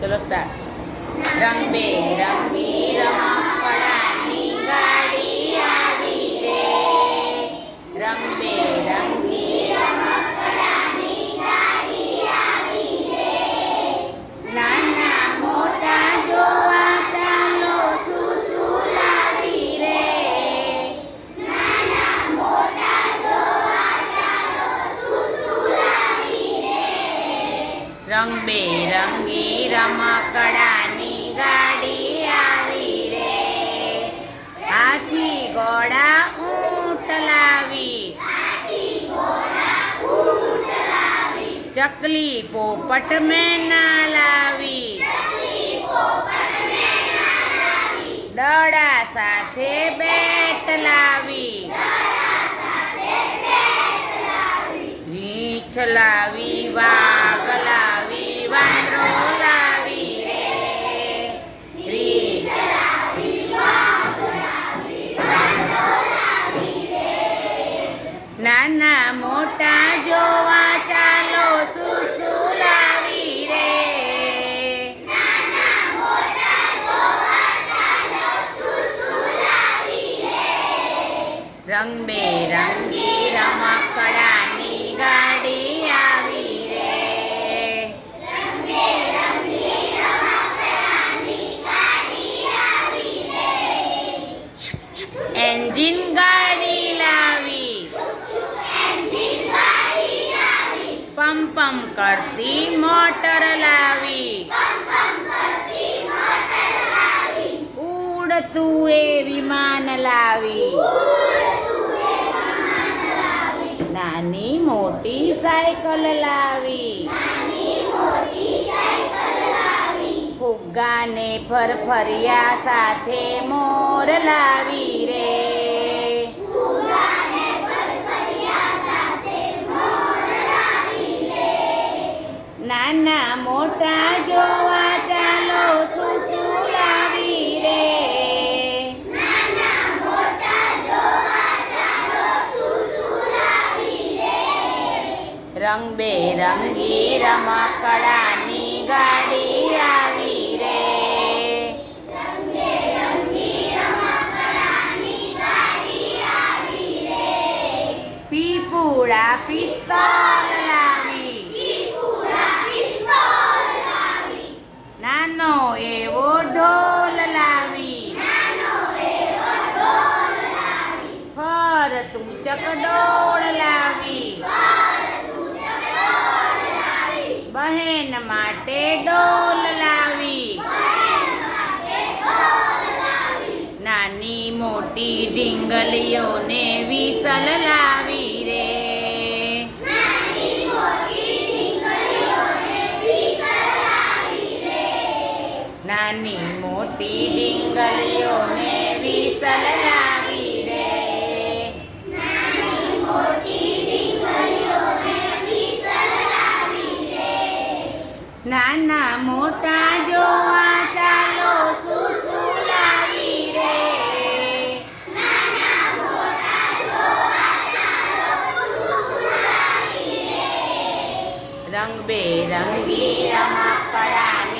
ચલો સ્ટાર્ટ. રંગબેરંગી રમકડાની ગાડી આવી રે, રંગબેરંગી રમકડાની ગાડી આવી રે. નાના મોટા જોવા ચાલો શું શું લાવી રે, નાના મોટા જોવા ચાલો શું શું લાવી રે. રંગબેરંગી રમકડાની ગાડી આવી રે, હાથી ઘોડા ઊંટ લાવી, ચકલી પોપટ મેના લાવી, દડા સાથે બેટ લાવી, રીંછ લાવી, વાઘ લાવી, વાંદરો લાવી રે, રીંછ લાવી, વાઘ લાવી, વાંદરો લાવી રે. નાના મોટા જોવા ચાલો શું શું લાવી રે, નાના મોટા જોવા ચાલો શું શું લાવી રે. રંગબેરંગી રમકડાની ગાડી આવી રે, રંગબેરંગી રમકડાની ગાડી આવી રે. એન્જિન ગાડી લાવી, પમ પમ કરતી મોટર લાવી, ઉડતું એ વિમાન લાવી, નાની મોટી સાયકલ લાવી, ફુગ્ગાને ફરફરિયા સાથે મોર લાવી રે, નાના મોટા જોવા ચાલો શું શું લાવી રે, નાના મોટા જોવા ચાલો શું શું લાવી રે. રંગબેરંગી રમકડાની ગાડી આવી રે, રંગબેરંગી રમકડાની ગાડી આવી રે. પીપુડા પિસ્તોલ લાવી, નાનો એવો ઢોલ લાવી, ફરતું ચકડોળ લાવી, બહેન માટે ડોલ લાવી, નાની મોટી ઢીંગલીઓને વિસલ લાવી રે, નાની મોટી ઢીંગલીઓને વિસલ લાવી રે, નાની મોટી ઢીંગલીઓને વિસલ લાવી રે. નાના મોટા જોવા ચાલો શું શું લાવી રે, નાના મોટા જોવા ચાલો શું શું લાવી રે. રંગબેરંગી રમકડાની